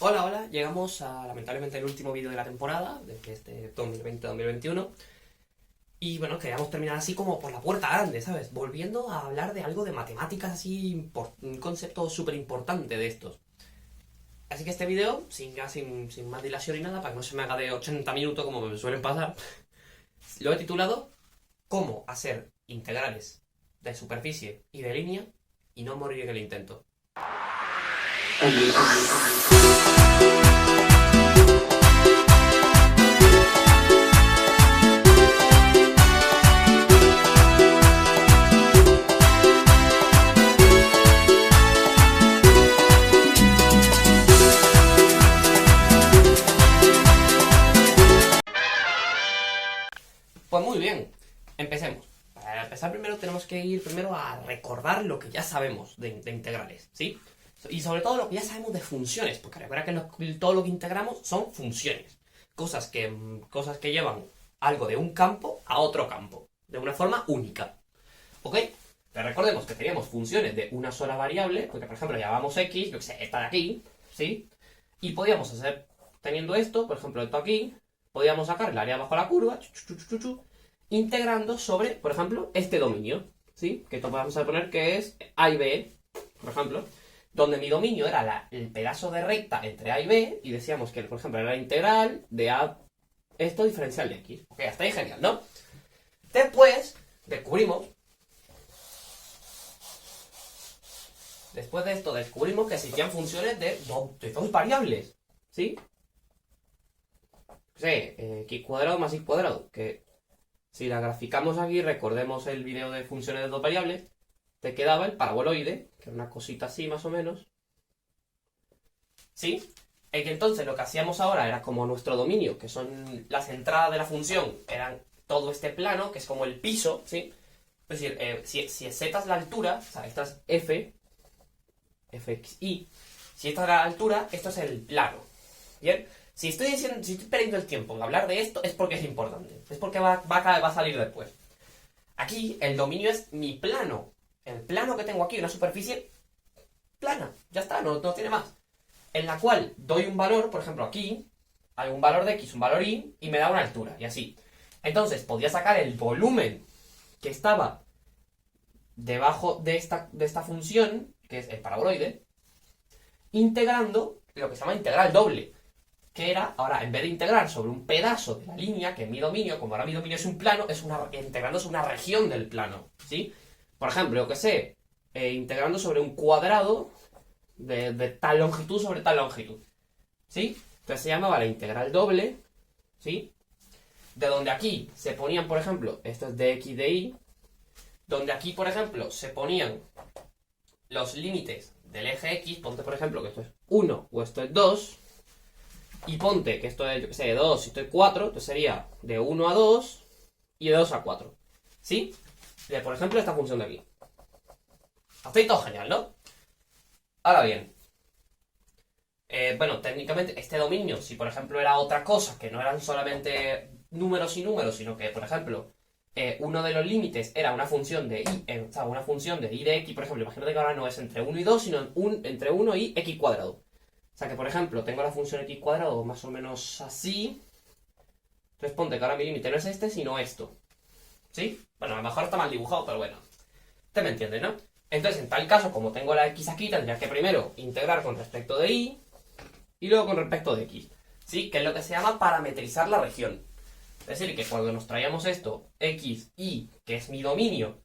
Hola, hola, llegamos a lamentablemente el último vídeo de la temporada, de este 2020-2021. Y bueno, queríamos terminar así como por la puerta grande, ¿sabes? Volviendo a hablar de algo de matemáticas así, un concepto súper importante de estos. Así que este vídeo, sin más dilación y nada, para que no se me haga de 80 minutos como me suelen pasar, lo he titulado ¿Cómo hacer integrales de superficie y de línea y no morir en el intento? Pues muy bien, empecemos. Para empezar primero tenemos que ir primero a recordar lo que ya sabemos de integrales, ¿sí? Y sobre todo lo que ya sabemos de funciones, porque recuerda que todo lo que integramos son funciones. Cosas que llevan algo de un campo a otro campo, de una forma única. ¿Ok? Pero recordemos que teníamos funciones de una sola variable, porque por ejemplo llamábamos x, yo que sé, esta de aquí, ¿sí? Y podíamos hacer, teniendo esto, por ejemplo esto aquí, podíamos sacar el área bajo la curva, integrando sobre, por ejemplo, este dominio, ¿sí? Que esto vamos a poner que es A y B, por ejemplo, donde mi dominio era el pedazo de recta entre A y B, y decíamos que, por ejemplo, era la integral de A, esto diferencial de X. Ok, hasta ahí genial, ¿no? Después de esto descubrimos que existían funciones de dos variables, ¿sí? Sí, x cuadrado más y cuadrado, que si la graficamos aquí, recordemos el vídeo de funciones de dos variables, te quedaba el paraboloide, que era una cosita así más o menos, ¿sí? Y que entonces lo que hacíamos ahora era como nuestro dominio, que son las entradas de la función, eran todo este plano, que es como el piso, ¿sí? Es decir, si z es la altura, o sea, esta es fxy, si esta es la altura, esto es el plano, ¿bien? Si estoy perdiendo el tiempo en hablar de esto, es porque es importante. Es porque va a salir después. Aquí, el dominio es mi plano. El plano que tengo aquí, una superficie plana. Ya está, no tiene más. En la cual doy un valor, por ejemplo, aquí, hay un valor de x, un valor y me da una altura, y así. Entonces, podía sacar el volumen que estaba debajo de esta función, que es el paraboloide, integrando lo que se llama integral doble. Que era, ahora, en vez de integrar sobre un pedazo de la línea, que es mi dominio, como ahora mi dominio es un plano, integrando sobre una región del plano, ¿sí? Por ejemplo, yo que sé, integrando sobre un cuadrado de tal longitud sobre tal longitud, ¿sí? Entonces se llamaba la integral doble, ¿sí? De donde aquí se ponían, por ejemplo, esto es dx de y, donde aquí, por ejemplo, se ponían los límites del eje x, ponte, por ejemplo, que esto es 1 o esto es 2, y ponte que esto es, yo que sé, de 2 y esto es 4, entonces sería de 1 a 2 y de 2 a 4. ¿Sí? Por ejemplo, esta función de aquí. Hasta ahí todo genial, ¿no? Ahora bien, bueno, técnicamente este dominio, si por ejemplo era otra cosa, que no eran solamente números y números, sino que, por ejemplo, uno de los límites era una función de y, o sea, una función de y de x, por ejemplo, imagínate que ahora no es entre 1 y 2, sino entre 1 y x cuadrado. O sea que, por ejemplo, tengo la función x cuadrado más o menos así. Entonces ponte que ahora mi límite no es este, sino esto. ¿Sí? Bueno, a lo mejor está mal dibujado, pero bueno. Te me entiendes, ¿no? Entonces, en tal caso, como tengo la x aquí, tendría que primero integrar con respecto de y luego con respecto de x. ¿Sí? Que es lo que se llama parametrizar la región. Es decir, que cuando nos traíamos esto, x, y, que es mi dominio,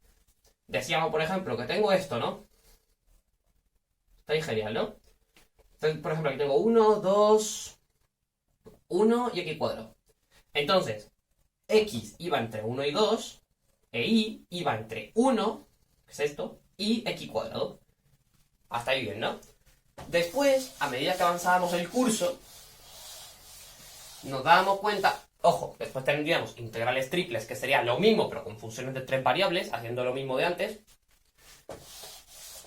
decíamos, por ejemplo, que tengo esto, ¿no? Está ahí genial, ¿no? Entonces, por ejemplo, aquí tengo 1, 2, 1 y x cuadrado. Entonces, x iba entre 1 y 2, e y iba entre 1, que es esto, y x cuadrado. Hasta ahí bien, ¿no? Después, a medida que avanzábamos el curso, nos dábamos cuenta, ojo, después tendríamos integrales triples, que sería lo mismo, pero con funciones de 3 variables, haciendo lo mismo de antes.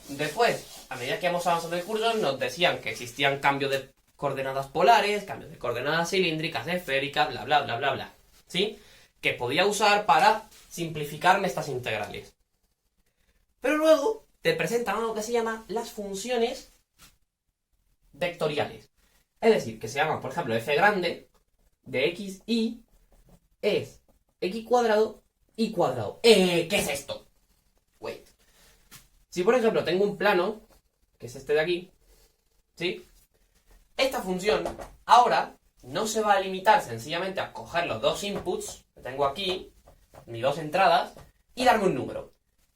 Después, a medida que íbamos avanzando el curso, nos decían que existían cambios de coordenadas polares, cambios de coordenadas cilíndricas, esféricas, bla, bla, bla, bla, bla. ¿Sí? Que podía usar para simplificarme estas integrales. Pero luego te presentan algo que se llama las funciones vectoriales. Es decir, que se llama, por ejemplo, f grande de x, y es x cuadrado, y cuadrado. ¿Qué es esto? Wait. Si, por ejemplo, tengo un plano, que es este de aquí, ¿sí? Esta función ahora no se va a limitar sencillamente a coger los dos inputs que tengo aquí, mis dos entradas, y darme un número.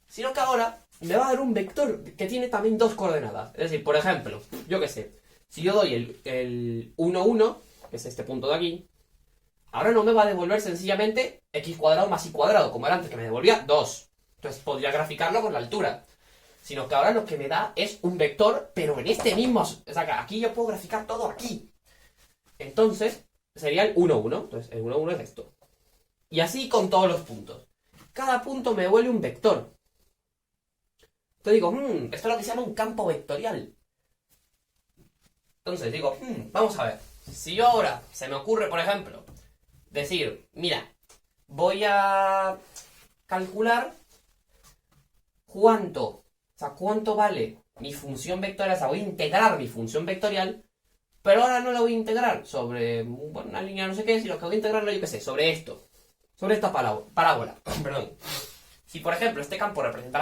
Sino que ahora me va a dar un vector que tiene también dos coordenadas. Es decir, por ejemplo, yo qué sé, si yo doy el 1, 1, que es este punto de aquí, ahora no me va a devolver sencillamente x cuadrado más y cuadrado, como era antes, que me devolvía 2. Entonces podría graficarlo con la altura. Sino que ahora lo que me da es un vector, pero en este mismo... O sea, que aquí yo puedo graficar todo aquí. Entonces, sería el 1, 1. Entonces, el 1, 1 es esto. Y así con todos los puntos. Cada punto me devuelve un vector. Entonces digo, esto es lo que se llama un campo vectorial. Entonces digo, vamos a ver. Si yo ahora se me ocurre, por ejemplo, decir, mira, voy a calcular cuánto vale mi función vectorial. O sea, voy a integrar mi función vectorial, pero ahora no la voy a integrar sobre una línea no sé qué, sino que voy a integrarlo, yo qué sé, sobre esto. Sobre esta parábola. Perdón. Si, por ejemplo, este campo representa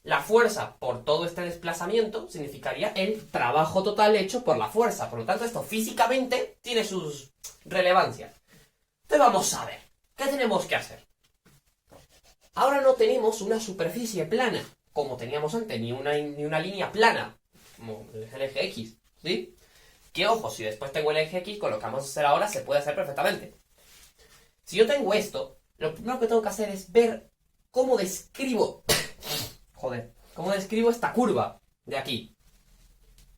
la fuerza por todo este desplazamiento significaría el trabajo total hecho por la fuerza. Por lo tanto, esto físicamente tiene sus relevancias. Entonces vamos a ver, ¿qué tenemos que hacer? Ahora no tenemos una superficie plana, como teníamos antes, ni una línea plana, como el eje X, ¿sí? Que ojo, si después tengo el eje X, con lo que vamos a hacer ahora se puede hacer perfectamente. Si yo tengo esto, lo primero que tengo que hacer es ver cómo describo... cómo describo esta curva de aquí.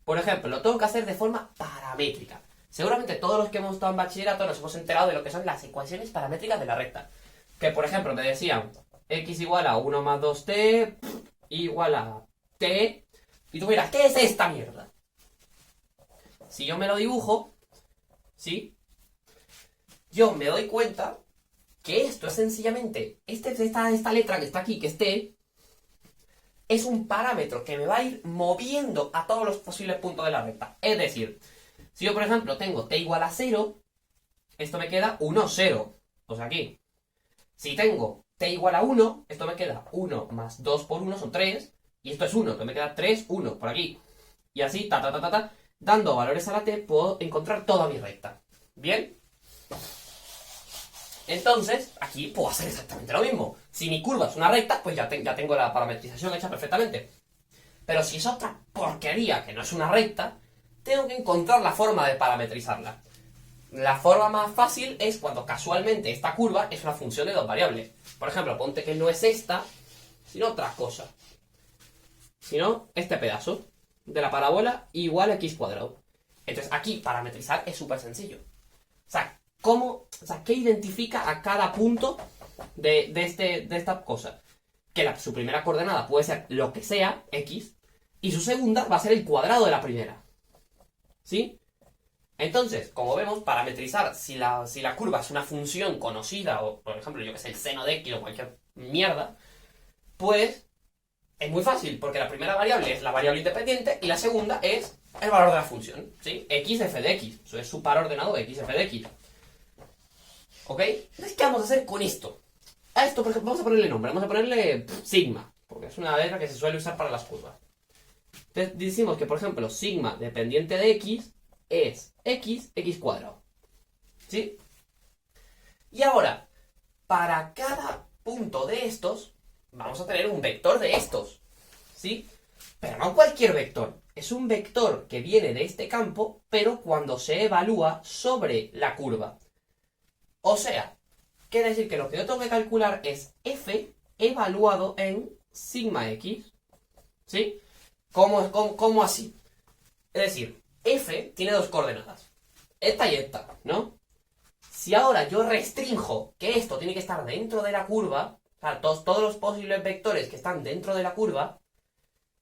Por ejemplo, lo tengo que hacer de forma paramétrica. Seguramente todos los que hemos estado en bachillerato nos hemos enterado de lo que son las ecuaciones paramétricas de la recta. Que, por ejemplo, me decían x igual a 1 más 2t igual a t. Y tú miras, ¿qué es esta mierda? Si yo me lo dibujo, ¿sí? Yo me doy cuenta que esto es sencillamente, esta letra que está aquí, que es t, es un parámetro que me va a ir moviendo a todos los posibles puntos de la recta. Es decir, si yo, por ejemplo, tengo t igual a 0, esto me queda 1, 0. O sea, aquí. Si tengo t igual a 1, esto me queda 1 más 2 por 1 son 3. Y esto es 1, entonces me queda 3, 1 por aquí. Y así, dando valores a la t, puedo encontrar toda mi recta. ¿Bien? Entonces, aquí puedo hacer exactamente lo mismo. Si mi curva es una recta, pues ya tengo la parametrización hecha perfectamente. Pero si es otra porquería que no es una recta, tengo que encontrar la forma de parametrizarla. La forma más fácil es cuando casualmente esta curva es una función de dos variables. Por ejemplo, ponte que no es esta, sino otra cosa. Sino este pedazo de la parábola igual a x cuadrado. Entonces aquí parametrizar es súper sencillo. O sea, ¿qué identifica a cada punto de esta cosa? Que su primera coordenada puede ser lo que sea, x, y su segunda va a ser el cuadrado de la primera. ¿Sí? Entonces, como vemos, parametrizar si la curva es una función conocida, o por ejemplo, yo que sé, el seno de x o cualquier mierda, pues es muy fácil, porque la primera variable es la variable independiente y la segunda es el valor de la función, ¿sí? X f de x, eso es su par ordenado x f de x. ¿Ok? Entonces, ¿qué vamos a hacer con esto? A esto, por ejemplo, vamos a ponerle nombre, vamos a ponerle sigma, porque es una letra que se suele usar para las curvas. Entonces decimos que, por ejemplo, sigma dependiente de x es x cuadrado. ¿Sí? Y ahora, para cada punto de estos, vamos a tener un vector de estos. ¿Sí? Pero no cualquier vector. Es un vector que viene de este campo, pero cuando se evalúa sobre la curva. O sea, quiere decir que lo que yo tengo que calcular es f evaluado en sigma x. ¿Sí? ¿Cómo así? Es decir, f tiene dos coordenadas. Esta y esta, ¿no? Si ahora yo restrinjo que esto tiene que estar dentro de la curva, o sea, todos los posibles vectores que están dentro de la curva,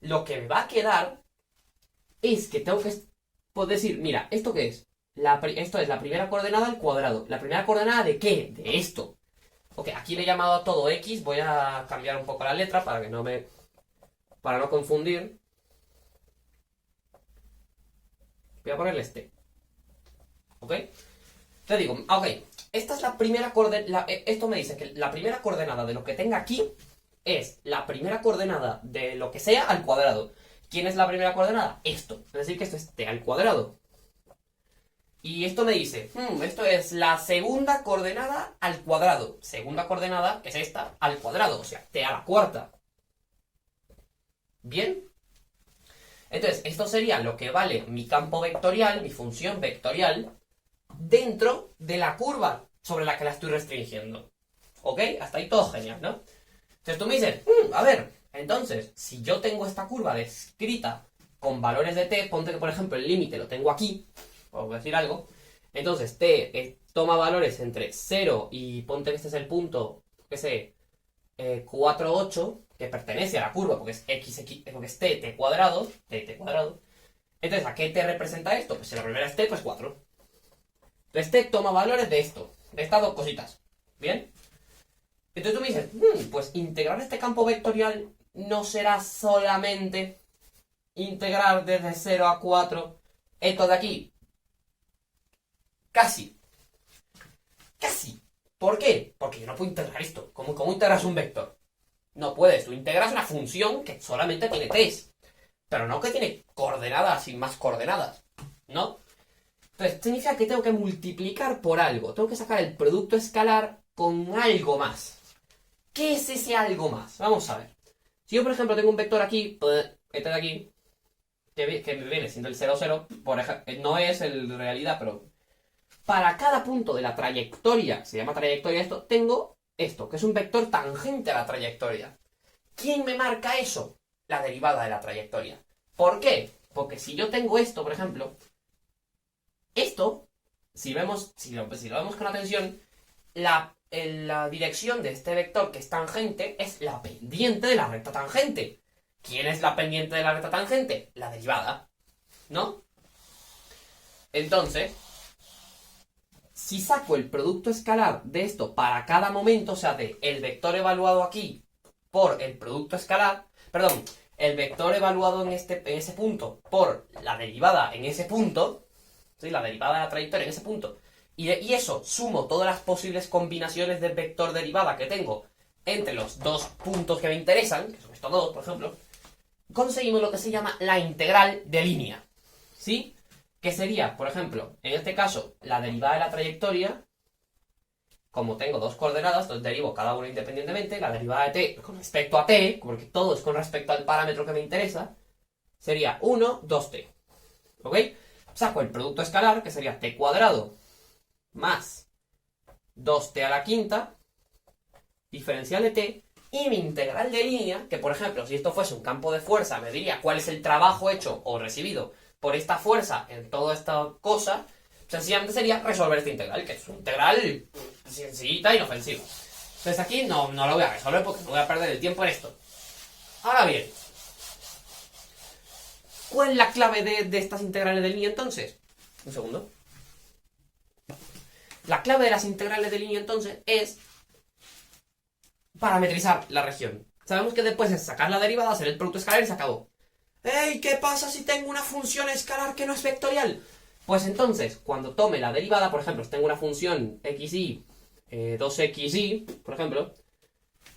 lo que me va a quedar es que tengo que decir, mira, ¿esto qué es? Esto es la primera coordenada al cuadrado. ¿La primera coordenada de qué? De esto. Ok, aquí le he llamado a todo x. Voy a cambiar un poco la letra para no confundir. Voy a ponerles t. ¿Ok? Te digo, ok, esta es la primera coordenada. Esto me dice que la primera coordenada de lo que tenga aquí es la primera coordenada de lo que sea al cuadrado. ¿Quién es la primera coordenada? Esto. Es decir, que esto es t al cuadrado. Y esto me dice, esto es la segunda coordenada al cuadrado. Segunda coordenada, que es esta, al cuadrado. O sea, t a la cuarta. ¿Bien? Entonces, esto sería lo que vale mi campo vectorial, mi función vectorial, dentro de la curva sobre la que la estoy restringiendo. ¿Ok? Hasta ahí todo genial, ¿no? Entonces tú me dices, a ver, entonces, si yo tengo esta curva descrita con valores de t, ponte que por ejemplo el límite lo tengo aquí, por decir algo, entonces t toma valores entre 0 y ponte que este es el punto, que sé, 4, 8, que pertenece a la curva, porque es porque es t cuadrado, t cuadrado. Entonces, ¿a qué t representa esto? Pues si la primera es t, pues 4. Entonces t toma valores de esto, de estas dos cositas. ¿Bien? Entonces tú me dices, pues integrar este campo vectorial no será solamente integrar desde 0 a 4 esto de aquí. Casi. Casi. ¿Por qué? Porque yo no puedo integrar esto. ¿Cómo integras un vector? No puedes. Tú integras una función que solamente tiene t's. Pero no que tiene coordenadas y más coordenadas. ¿No? Entonces, significa que tengo que multiplicar por algo. Tengo que sacar el producto escalar con algo más. ¿Qué es ese algo más? Vamos a ver. Si yo, por ejemplo, tengo un vector aquí, este de aquí, que me viene siendo el 0, 0, por ejemplo, no es en realidad, pero para cada punto de la trayectoria, se llama trayectoria esto, tengo esto, que es un vector tangente a la trayectoria. ¿Quién me marca eso? La derivada de la trayectoria. ¿Por qué? Porque si yo tengo esto, por ejemplo, esto, si lo vemos con atención, la dirección de este vector que es tangente es la pendiente de la recta tangente. ¿Quién es la pendiente de la recta tangente? La derivada, ¿no? Entonces, si saco el producto escalar de esto para cada momento, o sea, de el vector evaluado aquí por el producto escalar, perdón, el vector evaluado en ese punto por la derivada en ese punto, ¿sí? La derivada de la trayectoria en ese punto, y eso sumo todas las posibles combinaciones de vector derivada que tengo entre los dos puntos que me interesan, que son estos dos, por ejemplo, conseguimos lo que se llama la integral de línea, ¿sí? Que sería, por ejemplo, en este caso, la derivada de la trayectoria, como tengo dos coordenadas, entonces derivo cada una independientemente, la derivada de t con respecto a t, porque todo es con respecto al parámetro que me interesa, sería 1, 2t, ¿ok? Saco el producto escalar, que sería t cuadrado más 2t a la quinta, diferencial de t, y mi integral de línea, que por ejemplo, si esto fuese un campo de fuerza, me diría cuál es el trabajo hecho o recibido por esta fuerza en toda esta cosa, sencillamente sería resolver esta integral, que es una integral sencillita e inofensiva. Entonces aquí no lo voy a resolver porque no voy a perder el tiempo en esto. Ahora bien, ¿cuál es la clave de estas integrales de línea entonces? Un segundo. La clave de las integrales de línea entonces es parametrizar la región. Sabemos que después es sacar la derivada, hacer el producto escalar y se acabó. ¡Ey! ¿Qué pasa si tengo una función escalar que no es vectorial? Pues entonces, cuando tome la derivada, por ejemplo, si tengo una función xy, 2xy, por ejemplo,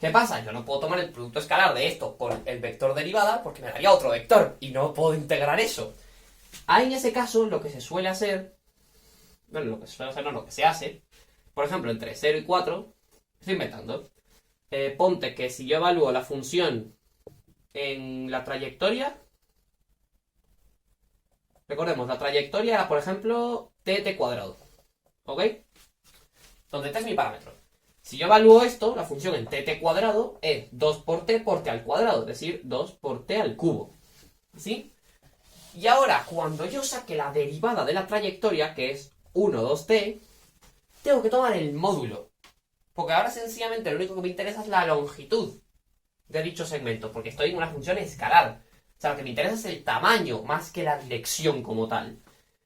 ¿qué pasa? Yo no puedo tomar el producto escalar de esto con el vector derivada porque me daría otro vector y no puedo integrar eso. Ahí en ese caso lo que se suele hacer, bueno, lo que se suele hacer no, lo que se hace, por ejemplo, entre 0 y 4, estoy inventando, ponte que si yo evalúo la función en la trayectoria, recordemos, la trayectoria era, por ejemplo, t cuadrado, ¿ok? Donde t es mi parámetro. Si yo evalúo esto, la función en t cuadrado es 2 por t al cuadrado, es decir, 2 por t al cubo, ¿sí? Y ahora, cuando yo saque la derivada de la trayectoria, que es 1, 2t, tengo que tomar el módulo. Porque ahora sencillamente lo único que me interesa es la longitud de dicho segmento, porque estoy en una función escalar. O sea, lo que me interesa es el tamaño, más que la dirección como tal.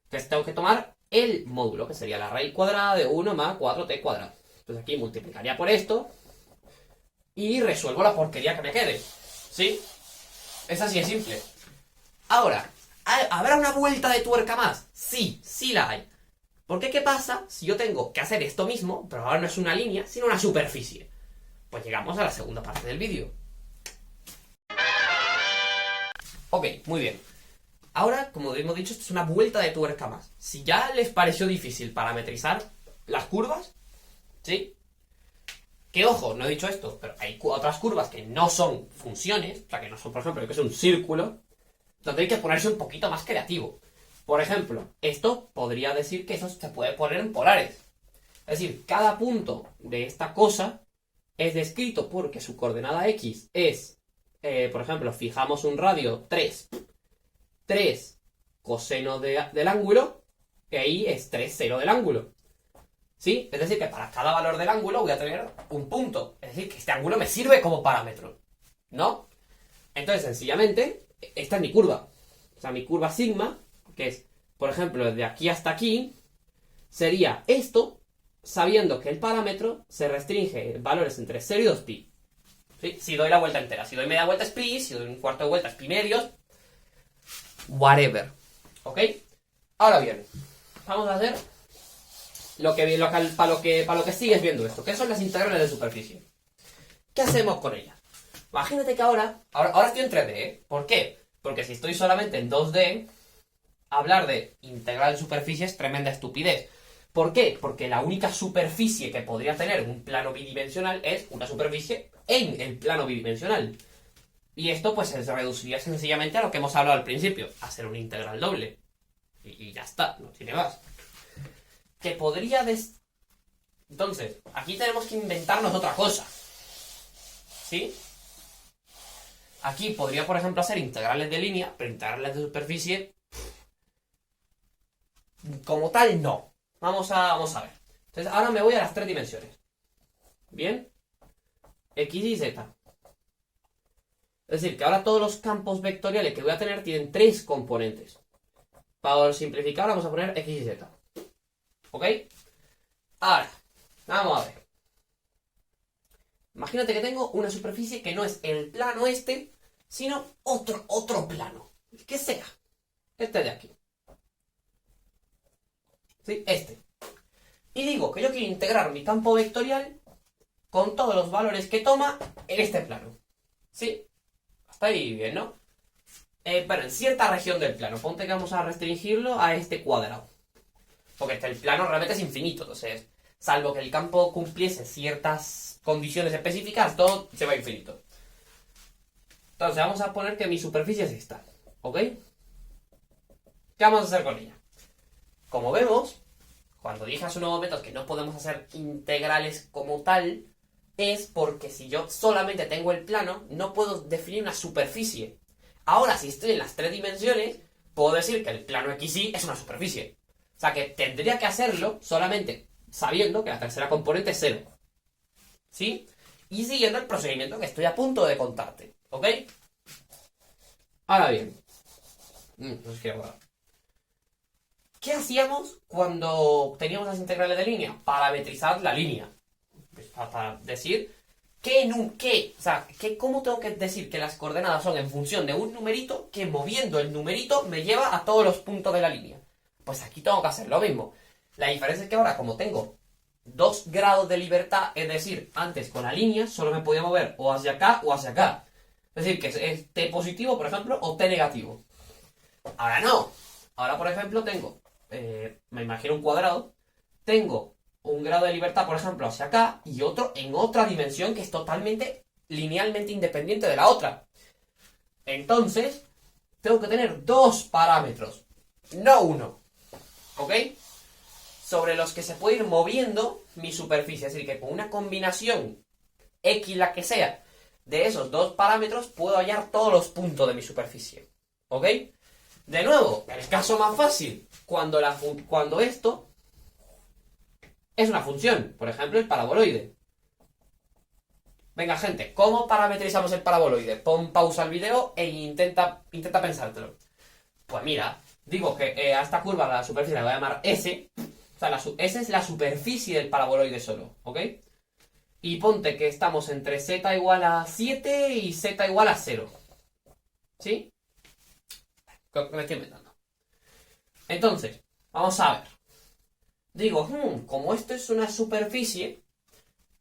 Entonces tengo que tomar el módulo, que sería la raíz cuadrada de 1 más 4t cuadrado. Entonces aquí multiplicaría por esto y resuelvo la porquería que me quede. ¿Sí? Es así de simple. Ahora, ¿Habrá una vuelta de tuerca más? Sí, sí la hay. Porque ¿qué pasa si yo tengo que hacer esto mismo, pero ahora no es una línea, sino una superficie? Pues llegamos a la segunda parte del vídeo. Ok, muy bien. Ahora, como hemos dicho, esto es una vuelta de tuerca más. Si ya les pareció difícil parametrizar las curvas, ¿sí? Que ojo, no he dicho esto, pero hay otras curvas que no son funciones, o sea, que no son, por ejemplo, que es un círculo, donde hay que ponerse un poquito más creativo. Por ejemplo, esto podría decir que eso se puede poner en polares. Es decir, cada punto de esta cosa es descrito porque su coordenada X es, por ejemplo, fijamos un radio 3 coseno del ángulo, que ahí es 3 0 del ángulo. ¿Sí? Es decir, que para cada valor del ángulo voy a tener un punto. Es decir, que este ángulo me sirve como parámetro. ¿No? Entonces, sencillamente, esta es mi curva. O sea, mi curva sigma, que es, por ejemplo, de aquí hasta aquí, sería esto, sabiendo que el parámetro se restringe en valores entre 0 y 2pi. ¿Sí? Si doy la vuelta entera. Si doy media vuelta es pi, si doy un cuarto de vuelta es pi medios. Whatever. ¿Ok? Ahora bien, vamos a hacer para lo que sigues viendo esto, que son las integrales de superficie. ¿Qué hacemos con ellas? Imagínate que ahora estoy en 3D, ¿eh? ¿Por qué? Porque si estoy solamente en 2D, hablar de integral de superficie es tremenda estupidez. ¿Por qué? Porque la única superficie que podría tener un plano bidimensional es una superficie en el plano bidimensional. Y esto pues se reduciría sencillamente a lo que hemos hablado al principio, a ser una integral doble. Y ya está, no tiene más. Que podría Entonces, aquí tenemos que inventarnos otra cosa. ¿Sí? Aquí podría, por ejemplo, hacer integrales de línea, pero integrales de superficie como tal, no. Vamos a ver. Entonces, ahora me voy a las 3 dimensiones. ¿Bien? X y Z. Es decir, que ahora todos los campos vectoriales que voy a tener tienen 3 componentes. Para simplificar, vamos a poner X y Z. ¿Ok? Ahora, vamos a ver. Imagínate que tengo una superficie que no es el plano este, sino otro plano. El que sea. Este de aquí. ¿Sí? Este. Y digo que yo quiero integrar mi campo vectorial con todos los valores que toma en este plano. ¿Sí? Hasta ahí bien, ¿no? Pero en cierta región del plano. Ponte que vamos a restringirlo a este cuadrado. Porque el plano realmente es infinito. Entonces, salvo que el campo cumpliese ciertas condiciones específicas, todo se va a infinito. Entonces, vamos a poner que mi superficie es esta. ¿Ok? ¿Qué vamos a hacer con ella? Como vemos, cuando dije hace unos momentos que no podemos hacer integrales como tal, es porque si yo solamente tengo el plano, no puedo definir una superficie. Ahora, si estoy en las 3 dimensiones, puedo decir que el plano XY es una superficie. O sea que tendría que hacerlo solamente sabiendo que la tercera componente es 0. ¿Sí? Y siguiendo el procedimiento que estoy a punto de contarte. ¿Ok? Ahora bien. No sé qué guardar. ¿Qué hacíamos cuando teníamos las integrales de línea? Parametrizar la línea. Para decir cómo tengo que decir que las coordenadas son en función de un numerito que moviendo el numerito me lleva a todos los puntos de la línea. Pues aquí tengo que hacer lo mismo. La diferencia es que ahora, como tengo 2 grados de libertad, es decir, antes con la línea solo me podía mover o hacia acá o hacia acá. Es decir, que es T positivo, por ejemplo, o T negativo. Ahora no. Ahora, por ejemplo, tengo, me imagino un cuadrado, tengo un grado de libertad, por ejemplo, hacia acá y otro en otra dimensión que es totalmente linealmente independiente de la otra. Entonces, tengo que tener 2 parámetros, no uno. ¿Ok? Sobre los que se puede ir moviendo mi superficie. Es decir, que con una combinación X, la que sea, de esos 2 parámetros, puedo hallar todos los puntos de mi superficie. ¿Ok? De nuevo, el caso más fácil, cuando esto es una función, por ejemplo, el paraboloide. Venga, gente, ¿cómo parametrizamos el paraboloide? Pon pausa al video e intenta pensártelo. Pues mira, digo que a esta curva la superficie la voy a llamar S. O sea, S es la superficie del paraboloide solo, ¿ok? Y ponte que estamos entre z igual a 7 y z igual a 0. ¿Sí? Que me estoy inventando. Entonces, vamos a ver. Digo, como esto es una superficie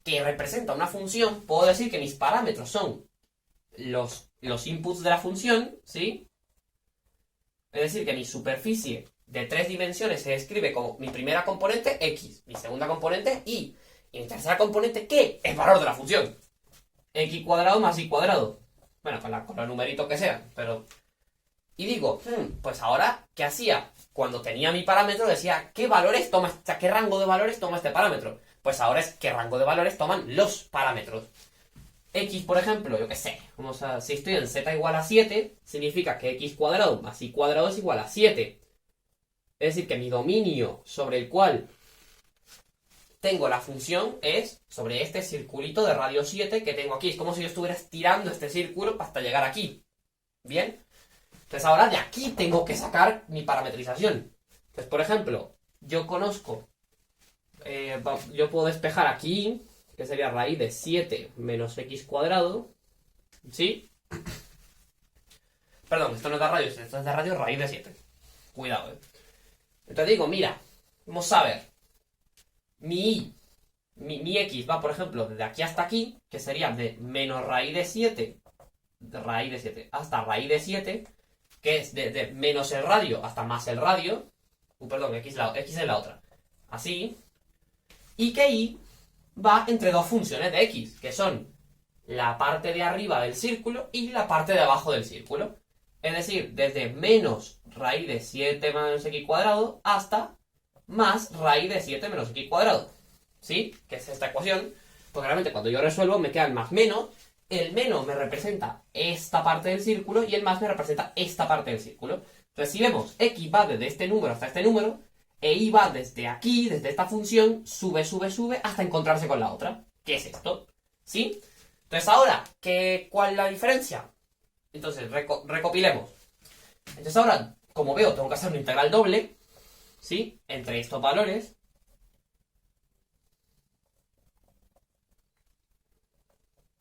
que representa una función, puedo decir que mis parámetros son los inputs de la función, ¿sí? Es decir, que mi superficie de 3 dimensiones se describe como mi primera componente x, mi segunda componente y mi tercera componente que es valor de la función. X cuadrado más y cuadrado. Bueno, con los numeritos que sean, pero... Y digo, pues ahora, ¿qué hacía? Cuando tenía mi parámetro decía, ¿qué valores toma? O sea, ¿qué rango de valores toma este parámetro? Pues ahora es qué rango de valores toman los parámetros. X, por ejemplo, yo qué sé, si estoy en z igual a 7, significa que x cuadrado más y cuadrado es igual a 7. Es decir, que mi dominio sobre el cual tengo la función es sobre este circulito de radio 7 que tengo aquí. Es como si yo estuviera estirando este círculo hasta llegar aquí. ¿Bien? Entonces ahora de aquí tengo que sacar mi parametrización. Entonces, por ejemplo, yo conozco... yo puedo despejar aquí, que sería raíz de 7 menos x cuadrado. ¿Sí? Perdón, esto no es de radio, esto es de radio raíz de 7. Cuidado, Entonces digo, mira, vamos a ver. Mi x va, por ejemplo, desde aquí hasta aquí, que sería de menos raíz de 7, hasta raíz de 7, que es de menos el radio hasta más el radio. Perdón, x es la otra. Así. Y que y va entre dos funciones de x, que son la parte de arriba del círculo y la parte de abajo del círculo. Es decir, desde menos raíz de 7 menos x cuadrado hasta más raíz de 7 menos x cuadrado. ¿Sí? Que es esta ecuación. Porque realmente cuando yo resuelvo me quedan más menos. El menos me representa esta parte del círculo y el más me representa esta parte del círculo. Entonces si vemos, x va desde este número hasta este número, e y va desde aquí, desde esta función, sube, hasta encontrarse con la otra. ¿Qué es esto? ¿Sí? Entonces ahora, ¿cuál es la diferencia? Entonces, recopilemos. Entonces ahora, como veo, tengo que hacer una integral doble, ¿sí? Entre estos valores.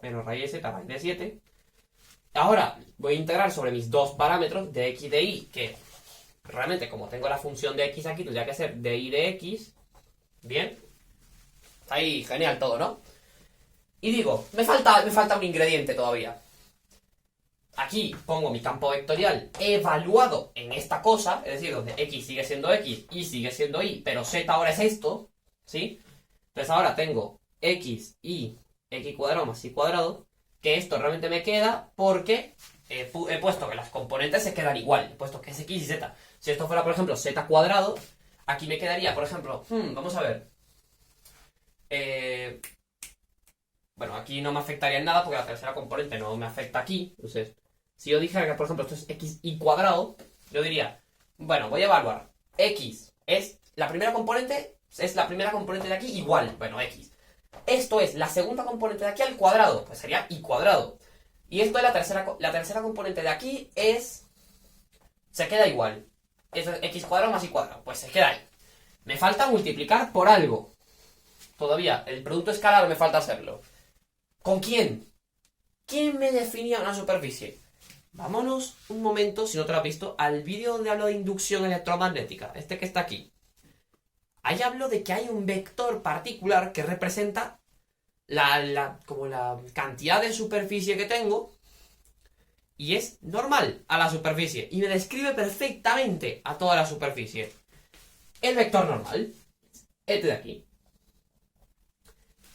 Menos raíz de z, raíz de 7. Ahora voy a integrar sobre mis dos parámetros de x y de y, que realmente como tengo la función de x aquí, tendría que ser de y de x. Bien. Está ahí genial todo, ¿no? Y digo, me falta un ingrediente todavía. Aquí pongo mi campo vectorial evaluado en esta cosa, es decir, donde x sigue siendo x, y sigue siendo y, pero z ahora es esto, ¿sí? Entonces ahora tengo x y x cuadrado más y cuadrado, que esto realmente me queda porque he puesto que las componentes se quedan igual, he puesto que es x y z. Si esto fuera, por ejemplo, z cuadrado, aquí me quedaría, por ejemplo, vamos a ver. Bueno, aquí no me afectaría en nada porque la tercera componente no me afecta aquí. Entonces, si yo dijera que, por ejemplo, esto es x y cuadrado, yo diría, bueno, voy a evaluar. X es la primera componente de aquí igual, bueno, x. Esto es la segunda componente de aquí al cuadrado, pues sería y cuadrado. Y esto es la tercera componente de aquí se queda igual. Es x cuadrado más y cuadrado, pues se queda ahí. Me falta multiplicar por algo. Todavía, el producto escalar me falta hacerlo. ¿Con quién? ¿Quién me definía una superficie? Vámonos un momento, si no te lo has visto, al vídeo donde hablo de inducción electromagnética, este que está aquí. Ahí hablo de que hay un vector particular que representa como la cantidad de superficie que tengo y es normal a la superficie y me describe perfectamente a toda la superficie. El vector normal, este de aquí.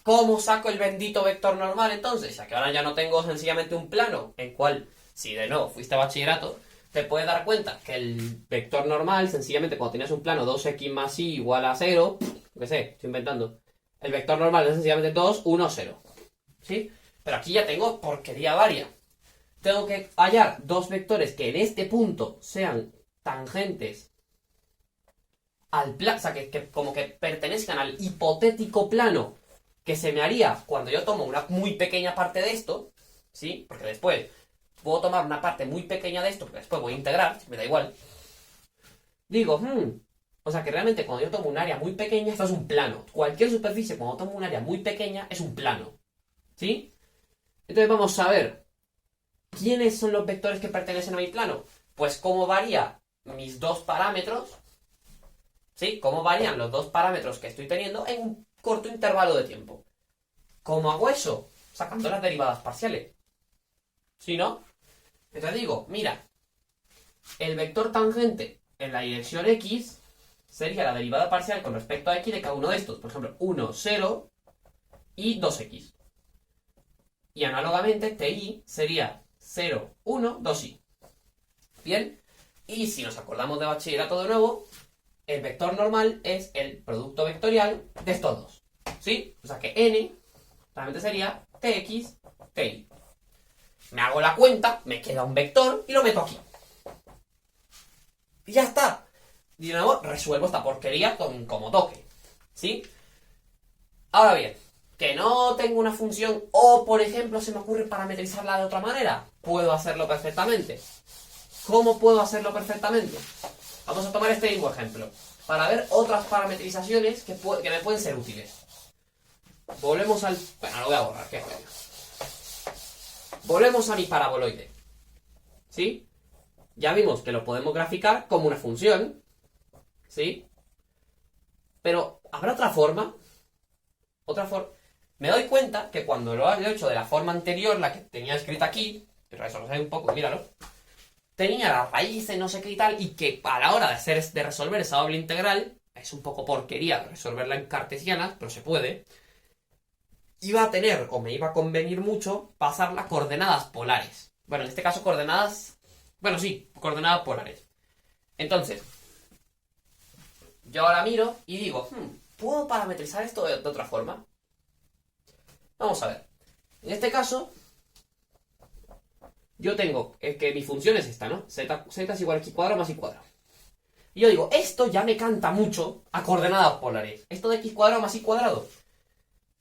¿Cómo saco el bendito vector normal entonces? Ya que ahora ya no tengo sencillamente un plano en cual, si de nuevo fuiste a bachillerato, te puedes dar cuenta que el vector normal, sencillamente cuando tienes un plano 2x más y igual a 0, qué sé, estoy inventando, el vector normal es sencillamente 2, 1, 0. ¿Sí? Pero aquí ya tengo porquería varia. Tengo que hallar dos vectores que en este punto sean tangentes al plano, o sea, que como que pertenezcan al hipotético plano que se me haría cuando yo tomo una muy pequeña parte de esto, ¿sí? Porque después puedo tomar una parte muy pequeña de esto, porque después voy a integrar, me da igual. Digo, o sea que realmente cuando yo tomo un área muy pequeña, esto es un plano. Cualquier superficie, cuando tomo un área muy pequeña, es un plano. ¿Sí? Entonces vamos a ver, ¿quiénes son los vectores que pertenecen a mi plano? pues cómo varía mis dos parámetros, ¿sí? Cómo varían los dos parámetros que estoy teniendo en un corto intervalo de tiempo. ¿Cómo hago eso? Sacando las derivadas parciales. ¿Sí, no? Entonces digo, mira, el vector tangente en la dirección X sería la derivada parcial con respecto a X de cada uno de estos. Por ejemplo, 1, 0 y 2X. Y análogamente, TI sería 0, 1, 2Y. Bien, y si nos acordamos de bachillerato de nuevo, el vector normal es el producto vectorial de estos dos. ¿Sí? O sea que N realmente sería TX, TI. Me hago la cuenta, me queda un vector y lo meto aquí. Y ya está. Y de nuevo resuelvo esta porquería como toque. ¿Sí? Ahora bien, que no tengo una función o, por ejemplo, se me ocurre parametrizarla de otra manera. Puedo hacerlo perfectamente. ¿Cómo puedo hacerlo perfectamente? Vamos a tomar este mismo ejemplo para ver otras parametrizaciones que me pueden ser útiles. Volvemos al... Bueno, lo voy a borrar, qué coño. Volvemos a mi paraboloide. ¿Sí? Ya vimos que lo podemos graficar como una función. ¿Sí? Pero, ¿habrá otra forma? Otra forma... Me doy cuenta que cuando lo he hecho de la forma anterior, la que tenía escrita aquí, pero eso lo sé un poco, míralo, tenía la raíz de no sé qué y tal, y que a la hora de resolver esa doble integral, es un poco porquería resolverla en cartesianas, pero se puede, iba a tener, o me iba a convenir mucho, pasarla coordenadas polares. Bueno, en este caso coordenadas... Bueno, sí, coordenadas polares. Entonces, yo ahora miro y digo, ¿puedo parametrizar esto de otra forma? Vamos a ver. En este caso, yo tengo que mi función es esta, ¿no? Z es igual a x cuadrado más y cuadrado. Y yo digo, esto ya me canta mucho a coordenadas polares. Esto de x cuadrado más y cuadrado.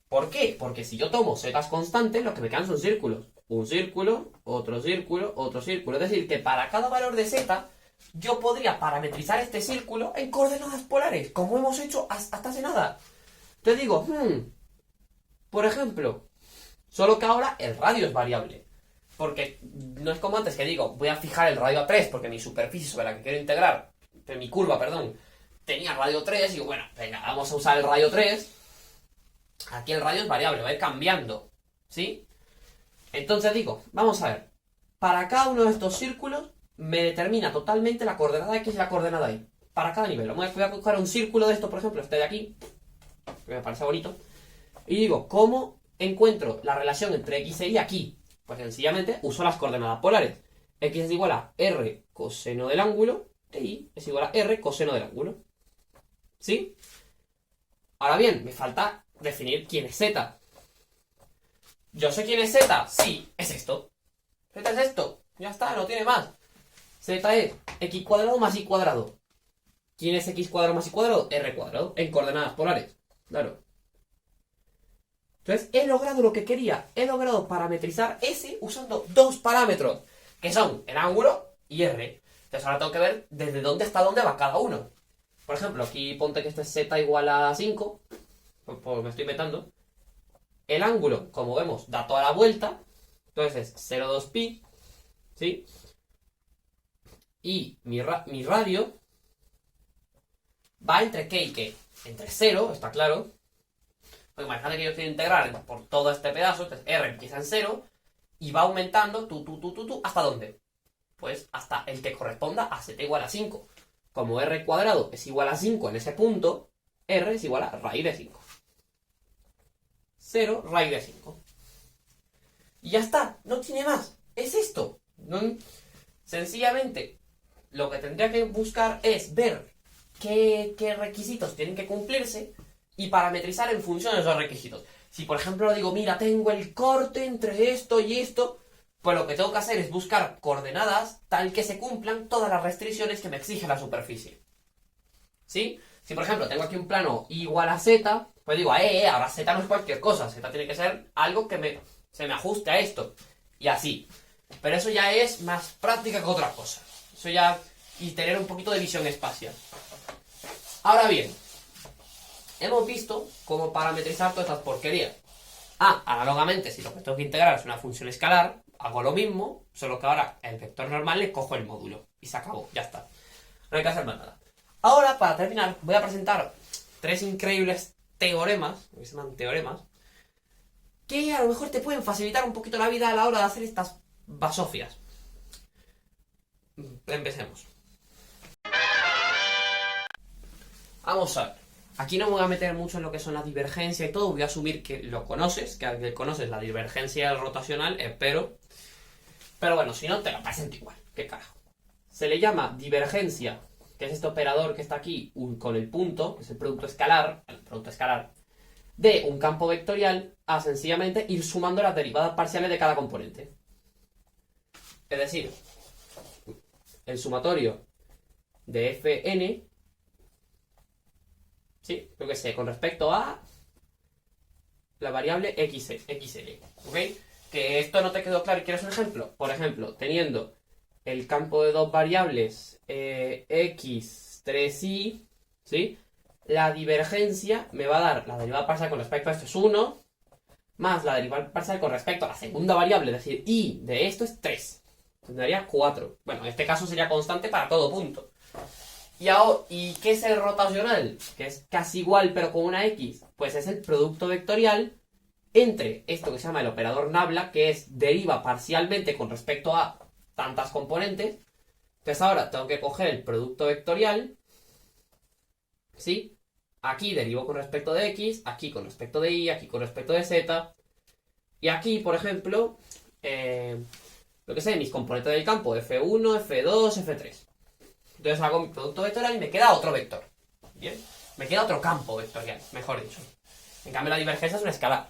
¿Por qué? Porque si yo tomo zetas constantes, lo que me quedan son círculos. Un círculo, otro círculo, otro círculo. Es decir, que para cada valor de z, yo podría parametrizar este círculo en coordenadas polares, como hemos hecho hasta hace nada. Te digo, por ejemplo, solo que ahora el radio es variable. Porque no es como antes que digo, voy a fijar el radio a 3 porque mi superficie sobre la que quiero integrar, mi curva, perdón, tenía radio 3 y digo, bueno, venga, vamos a usar el radio 3. Aquí el radio es variable, va a ir cambiando, ¿sí? Entonces digo, vamos a ver, para cada uno de estos círculos me determina totalmente la coordenada X y la coordenada Y. Para cada nivel. Voy a buscar un círculo de esto, por ejemplo, este de aquí, que me parece bonito, y digo, ¿cómo encuentro la relación entre X e Y aquí? Pues sencillamente uso las coordenadas polares. X es igual a R coseno del ángulo e Y es igual a R coseno del ángulo. ¿Sí? Ahora bien, me falta definir quién es Z. ¿Yo sé quién es Z? Sí, es esto. Z es esto. Ya está, no tiene más. Z es x cuadrado más y cuadrado. ¿Quién es x cuadrado más y cuadrado? R cuadrado, en coordenadas polares. Claro. Entonces, he logrado lo que quería. He logrado parametrizar S usando dos parámetros, que son el ángulo y R. Entonces, ahora tengo que ver desde dónde hasta dónde va cada uno. Por ejemplo, aquí ponte que este es Z igual a 5. Pues me estoy inventando. El ángulo, como vemos, da toda la vuelta. Entonces es 0,2pi. ¿Sí? Y mi radio va entre qué y qué. Entre 0, está claro. Pues imagínate que yo quiero integrar por todo este pedazo. Entonces R empieza en 0 y va aumentando ¿hasta dónde? Pues hasta el que corresponda a z igual a 5. Como R cuadrado es igual a 5 en ese punto, R es igual a raíz de 5. 0 raíz de 5. Y ya está, no tiene más. Es esto. Sencillamente, lo que tendría que buscar es ver qué requisitos tienen que cumplirse y parametrizar en función de esos requisitos. Si por ejemplo digo, mira, tengo el corte entre esto y esto, pues lo que tengo que hacer es buscar coordenadas tal que se cumplan todas las restricciones que me exige la superficie. ¿Sí? Si por ejemplo tengo aquí un plano igual a z, pues digo, ahora z no es cualquier cosa, z tiene que ser algo que se me ajuste a esto. Y así. Pero eso ya es más práctica que otra cosa. Eso ya... y tener un poquito de visión espacial. Ahora bien, hemos visto cómo parametrizar todas estas porquerías. Análogamente, si lo que tengo que integrar es una función escalar, hago lo mismo, solo que ahora el vector normal le cojo el módulo. Y se acabó, ya está. No hay que hacer más nada. Ahora, para terminar, voy a presentar 3 increíbles teoremas, que se llaman teoremas, que a lo mejor te pueden facilitar un poquito la vida a la hora de hacer estas basofias. Empecemos. Vamos a ver. Aquí no me voy a meter mucho en lo que son la divergencia y todo. Voy a asumir que lo conoces, que conoces la divergencia rotacional, espero. Pero bueno, si no, te la presento igual. ¿Qué carajo? Se le llama divergencia, que es este operador que está aquí con el punto, que es el producto escalar, de un campo vectorial a sencillamente ir sumando las derivadas parciales de cada componente. Es decir, el sumatorio de Fn, ¿sí? Yo que sé, con respecto a la variable xl, ¿ok? Que esto no te quedó claro y quieres un ejemplo. Por ejemplo, teniendo el campo de dos variables x, 3y, ¿sí? La divergencia me va a dar la derivada parcial con respecto a esto es 1, más la derivada parcial con respecto a la segunda variable, es decir, y de esto es 3. Entonces me daría 4. Bueno, en este caso sería constante para todo punto. ¿Y qué es el rotacional? Que es casi igual pero con una x. Pues es el producto vectorial entre esto que se llama el operador nabla, que es deriva parcialmente con respecto a tantas componentes. Entonces ahora tengo que coger el producto vectorial, ¿sí? Aquí derivo con respecto de x, aquí con respecto de y, aquí con respecto de z. Y aquí, por ejemplo, lo que sé, mis componentes del campo, f1, f2, f3. Entonces hago mi producto vectorial y me queda otro vector. ¿Bien? Me queda otro campo vectorial, mejor dicho. En cambio la divergencia es una escalar.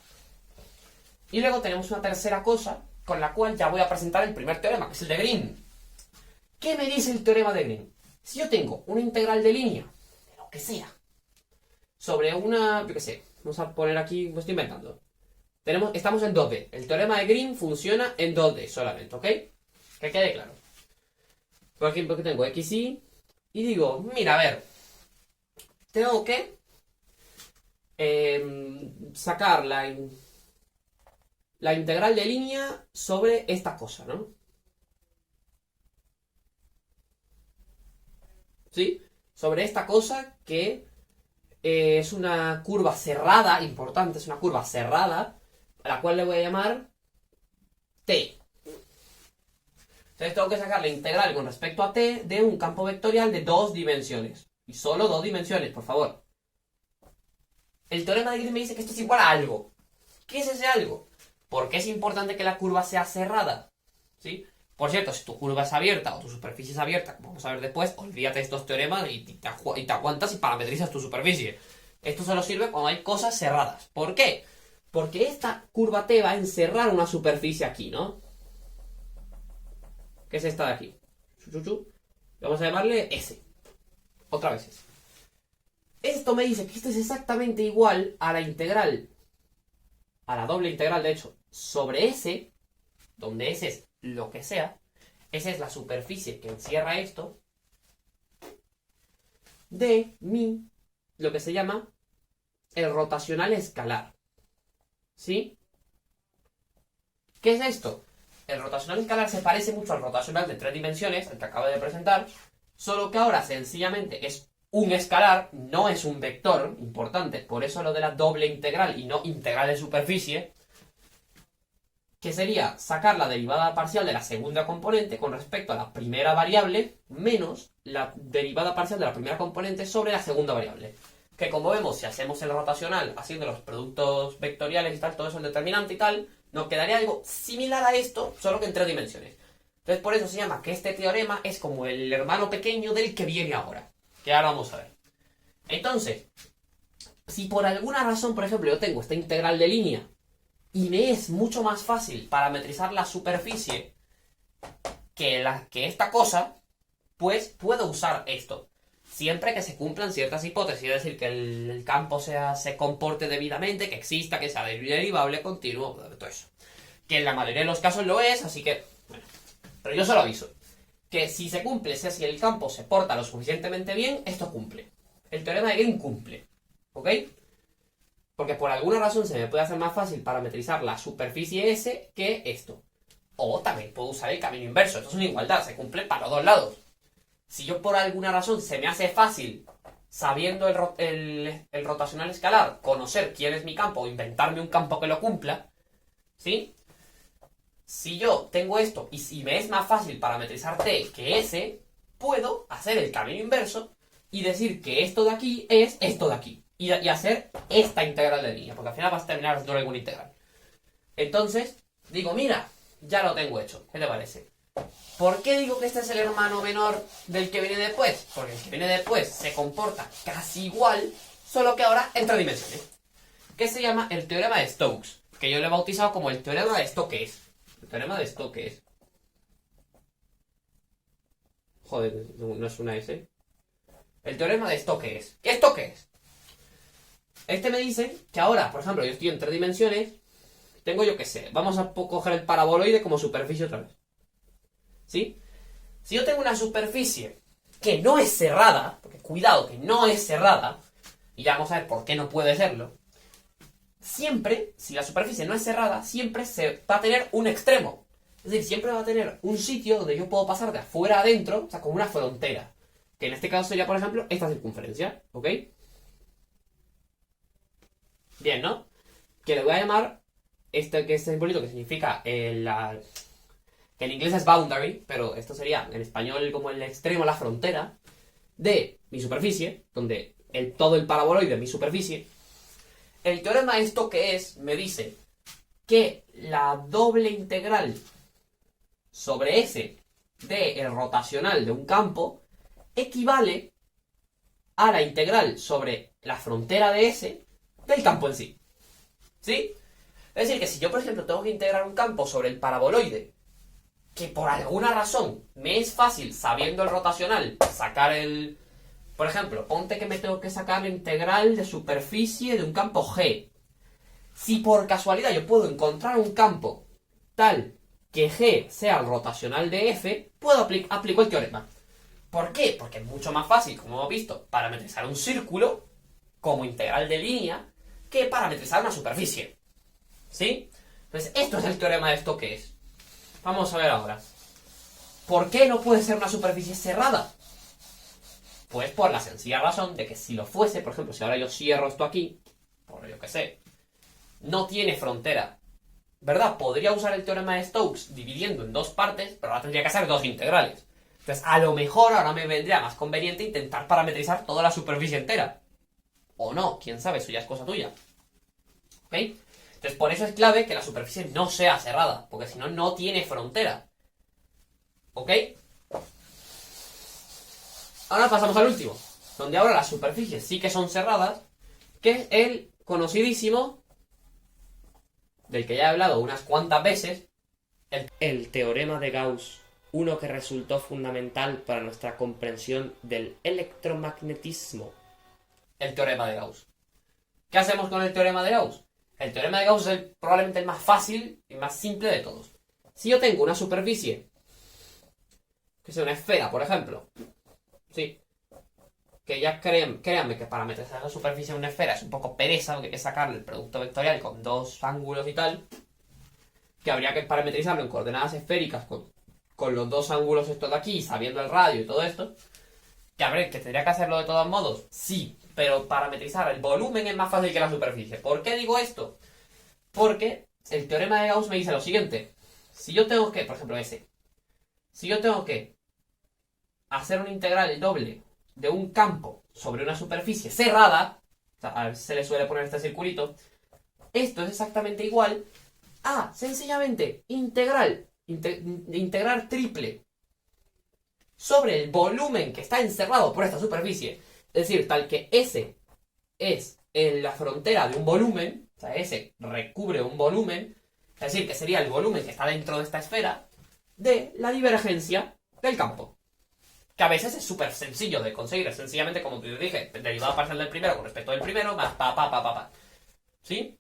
Y luego tenemos una tercera cosa con la cual ya voy a presentar el primer teorema, que es el de Green. ¿Qué me dice el teorema de Green? Si yo tengo una integral de línea, de lo que sea, sobre una, yo qué sé, vamos a poner aquí, me estoy inventando. Estamos en 2D. El teorema de Green funciona en 2D solamente, ¿ok? Que quede claro. Por ejemplo, que tengo xy y digo, mira, a ver, tengo que sacar la integral de línea sobre esta cosa, ¿no? ¿Sí? Sobre esta cosa que es una curva cerrada, importante, es una curva cerrada, a la cual le voy a llamar t. Entonces tengo que sacar la integral con respecto a t de un campo vectorial de 2 dimensiones. Y solo 2 dimensiones, por favor. El teorema de Green me dice que esto es igual a algo. ¿Qué es ese algo? ¿Por qué es importante que la curva sea cerrada? ¿Sí? Por cierto, si tu curva es abierta o tu superficie es abierta, como vamos a ver después, olvídate de estos teoremas y te aguantas y parametrizas tu superficie. Esto solo sirve cuando hay cosas cerradas. ¿Por qué? Porque esta curva t va a encerrar una superficie aquí, ¿no? Que es esta de aquí. Vamos a llamarle S. Otra vez S. Esto me dice que esto es exactamente igual a la integral, a la doble integral, de hecho, sobre S, donde S es lo que sea, S es la superficie que encierra esto, de lo que se llama el rotacional escalar. ¿Sí? ¿Qué es esto? El rotacional escalar se parece mucho al rotacional de 3 dimensiones, el que acabo de presentar, solo que ahora sencillamente es un escalar, no es un vector, importante, por eso lo de la doble integral y no integral de superficie, que sería sacar la derivada parcial de la segunda componente con respecto a la primera variable menos la derivada parcial de la primera componente sobre la segunda variable. Que como vemos, si hacemos el rotacional haciendo los productos vectoriales y tal, todo eso el determinante y tal, nos quedaría algo similar a esto, solo que en 3 dimensiones. Entonces por eso se llama que este teorema es como el hermano pequeño del que viene ahora, que ahora vamos a ver. Entonces, si por alguna razón, por ejemplo, yo tengo esta integral de línea y me es mucho más fácil parametrizar la superficie que esta cosa, pues puedo usar esto. Siempre que se cumplan ciertas hipótesis, es decir, que el campo se comporte debidamente, que exista, que sea derivable, continuo, todo eso. Que en la mayoría de los casos lo es, así que, bueno. Pero yo solo aviso. Que si se cumple, o sea, si el campo se porta lo suficientemente bien, esto cumple. El teorema de Green cumple. ¿Ok? Porque por alguna razón se me puede hacer más fácil parametrizar la superficie S que esto. O también puedo usar el camino inverso. Esto es una igualdad, se cumple para los dos lados. Si yo por alguna razón se me hace fácil, sabiendo el rotacional escalar, conocer quién es mi campo o inventarme un campo que lo cumpla, ¿sí? Si yo tengo esto y si me es más fácil parametrizar t que s, puedo hacer el camino inverso y decir que esto de aquí es esto de aquí. Y hacer esta integral de línea, porque al final vas a terminar haciendo alguna integral. Entonces, digo, mira, ya lo tengo hecho. ¿Qué te parece? ¿Por qué digo que este es el hermano menor del que viene después? Porque el que viene después se comporta casi igual, solo que ahora en tres dimensiones. Que se llama el teorema de Stokes, que yo lo he bautizado como el teorema de Stokes. El teorema de Stokes. Joder, no es una S. El teorema de Stokes. ¿Qué es Stokes? Este me dice que ahora, por ejemplo, yo estoy en tres dimensiones. Tengo, yo qué sé, vamos a coger el paraboloide como superficie otra vez. ¿Sí? Si yo tengo una superficie que no es cerrada, porque cuidado que no es cerrada, y ya vamos a ver por qué no puede serlo, siempre, si la superficie no es cerrada, siempre se va a tener un extremo. Es decir, siempre va a tener un sitio donde yo puedo pasar de afuera a adentro, o sea, como una frontera. Que en este caso sería, por ejemplo, esta circunferencia, ¿ok? Bien, ¿no? Que le voy a llamar este simbolito que significa que en inglés es boundary, pero esto sería en español como el extremo, la frontera de mi superficie, donde todo el paraboloide es mi superficie. El teorema esto que es, me dice que la doble integral sobre S del rotacional de un campo equivale a la integral sobre la frontera de S del campo en sí. ¿Sí? Es decir, que si yo, por ejemplo, tengo que integrar un campo sobre el paraboloide, que por alguna razón me es fácil, sabiendo el rotacional, sacar el... Por ejemplo, ponte que me tengo que sacar la integral de superficie de un campo G. Si por casualidad yo puedo encontrar un campo tal que G sea el rotacional de F, puedo aplico el teorema. ¿Por qué? Porque es mucho más fácil, como hemos visto, parametrizar un círculo como integral de línea que parametrizar una superficie. ¿Sí? Entonces, esto es el teorema de Stokes. Vamos a ver ahora. ¿Por qué no puede ser una superficie cerrada? Pues por la sencilla razón de que si lo fuese, por ejemplo, si ahora yo cierro esto aquí, por yo que sé, no tiene frontera, ¿verdad? Podría usar el teorema de Stokes dividiendo en dos partes, pero ahora tendría que hacer dos integrales. Entonces, a lo mejor ahora me vendría más conveniente intentar parametrizar toda la superficie entera. O no, quién sabe, eso ya es cosa tuya. ¿Ok? Entonces, por eso es clave que la superficie no sea cerrada, porque si no, no tiene frontera. ¿Ok? Ahora pasamos al último, donde ahora las superficies sí que son cerradas, que es el conocidísimo, del que ya he hablado unas cuantas veces, el teorema de Gauss, uno que resultó fundamental para nuestra comprensión del electromagnetismo. El teorema de Gauss. ¿Qué hacemos con el teorema de Gauss? El teorema de Gauss es probablemente el más fácil y más simple de todos. Si yo tengo una superficie, que sea una esfera, por ejemplo, sí, que ya créanme que parametrizar la superficie de una esfera es un poco pereza, porque hay que sacarle el producto vectorial con dos ángulos y tal, que habría que parametrizarlo en coordenadas esféricas con los dos ángulos estos de aquí, sabiendo el radio y todo esto, que tendría que hacerlo de todos modos, sí, pero parametrizar el volumen es más fácil que la superficie. ¿Por qué digo esto? Porque el teorema de Gauss me dice lo siguiente. Si yo tengo que, por ejemplo si yo tengo que hacer una integral doble de un campo sobre una superficie cerrada, o sea, a ver si se le suele poner este circulito, esto es exactamente igual a, sencillamente, integrar triple sobre el volumen que está encerrado por esta superficie. Es decir, tal que S es en la frontera de un volumen, o sea, S recubre un volumen, es decir, que sería el volumen que está dentro de esta esfera, de la divergencia del campo. Que a veces es súper sencillo de conseguir, es sencillamente, como te dije, derivada parcial del primero con respecto del primero, más pa. ¿Sí?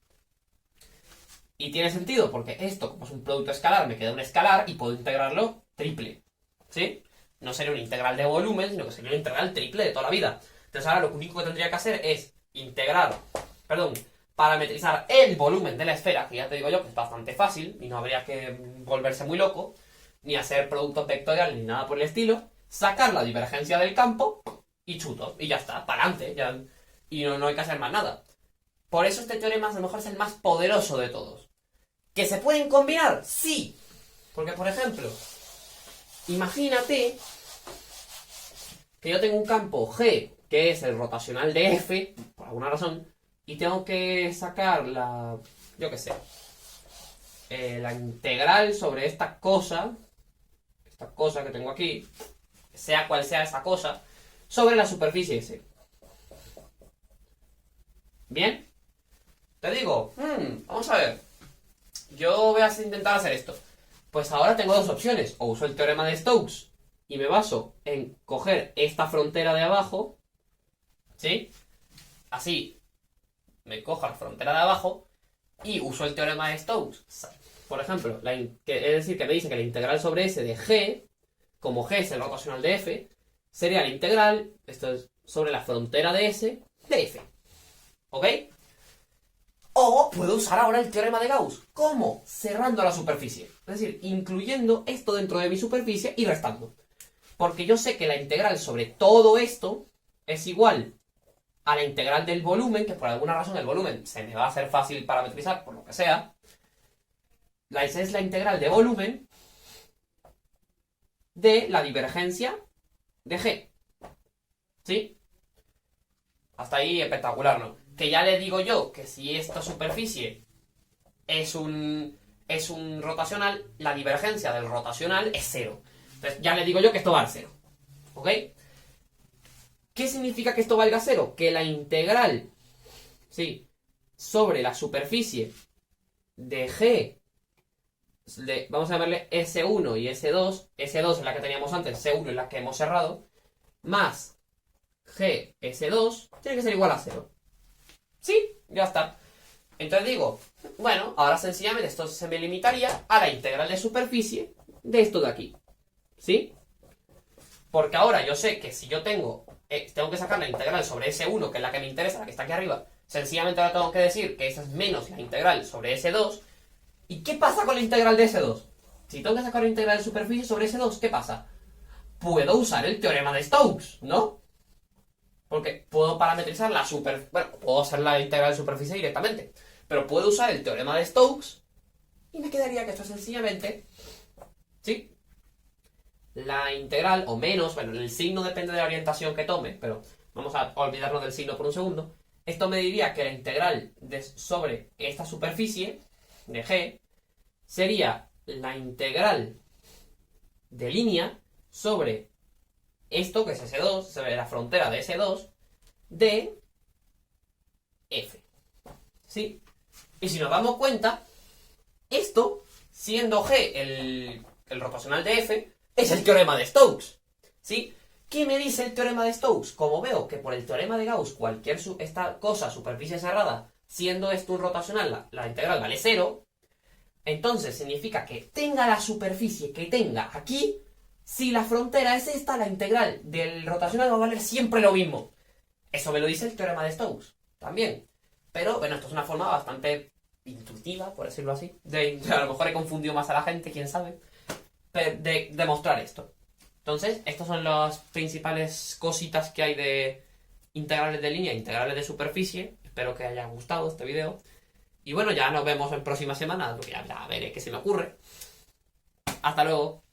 Y tiene sentido, porque esto, como es un producto escalar, me queda un escalar y puedo integrarlo triple. ¿Sí? No sería una integral de volumen, sino que sería una integral triple de toda la vida. Entonces ahora lo único que tendría que hacer es parametrizar el volumen de la esfera, que ya te digo yo que es bastante fácil y no habría que volverse muy loco, ni hacer productos vectoriales ni nada por el estilo, sacar la divergencia del campo y chuto, y ya está, para adelante, ya, y no hay que hacer más nada. Por eso este teorema a lo mejor es el más poderoso de todos. ¿Que se pueden combinar? Sí. Porque, por ejemplo, imagínate que yo tengo un campo G, que es el rotacional de F, por alguna razón, y tengo que sacar la, yo qué sé, la integral sobre esta cosa que tengo aquí, sea cual sea esa cosa, sobre la superficie S. ¿Bien? Te digo, vamos a ver, yo voy a intentar hacer esto. Pues ahora tengo dos opciones, o uso el teorema de Stokes y me baso en coger esta frontera de abajo, ¿sí? Así, me cojo la frontera de abajo y uso el teorema de Stokes. Por ejemplo, es decir, que me dice que la integral sobre S de G, como G es el rotacional de F, sería la integral, esto es sobre la frontera de S, de F. ¿Ok? O puedo usar ahora el teorema de Gauss. ¿Cómo? Cerrando la superficie. Es decir, incluyendo esto dentro de mi superficie y restando. Porque yo sé que la integral sobre todo esto es igual a la integral del volumen, que por alguna razón el volumen se me va a hacer fácil parametrizar, por lo que sea. Esa es la integral de volumen de la divergencia de G. ¿Sí? Hasta ahí espectacular, ¿no? Que ya le digo yo que si esta superficie es un rotacional, la divergencia del rotacional es 0. Entonces ya le digo yo que esto vale 0. ¿Ok? ¿Qué significa que esto valga 0? Que la integral, ¿sí?, sobre la superficie de G, vamos a llamarle S1 y S2, S2 es la que teníamos antes, S1 es la que hemos cerrado, más G, S2, tiene que ser igual a 0. ¿Sí? Ya está. Entonces digo, bueno, ahora sencillamente esto se me limitaría a la integral de superficie de esto de aquí. ¿Sí? Porque ahora yo sé que si yo tengo que sacar la integral sobre S1, que es la que me interesa, la que está aquí arriba, sencillamente ahora tengo que decir que esa es menos la integral sobre S2. ¿Y qué pasa con la integral de S2? Si tengo que sacar la integral de superficie sobre S2, ¿qué pasa? Puedo usar el teorema de Stokes, ¿no? Porque puedo parametrizar bueno, puedo hacer la integral de superficie directamente, pero puedo usar el teorema de Stokes y me quedaría que esto es sencillamente, ¿sí?, la integral, o menos, bueno, el signo depende de la orientación que tome, pero vamos a olvidarnos del signo por un segundo. Esto me diría que la integral sobre esta superficie de G sería la integral de línea sobre esto, que es S2, sobre la frontera de S2, de F. ¿Sí? Y si nos damos cuenta, esto, siendo G el rotacional de F, es el teorema de Stokes. ¿Sí? ¿Qué me dice el teorema de Stokes? Como veo que por el teorema de Gauss, esta cosa, superficie cerrada, siendo esto un rotacional, la integral vale 0, entonces significa que tenga la superficie que tenga aquí, si la frontera es esta, la integral del rotacional va a valer siempre lo mismo. Eso me lo dice el teorema de Stokes también. Pero, bueno, esto es una forma bastante intuitiva, por decirlo así. A lo mejor he confundido más a la gente, quién sabe, de demostrar esto. Entonces, estas son las principales cositas que hay de integrales de línea, integrales de superficie. Espero que haya gustado este video. Y bueno, ya nos vemos en próximas semanas, porque ya veré qué se me ocurre. Hasta luego.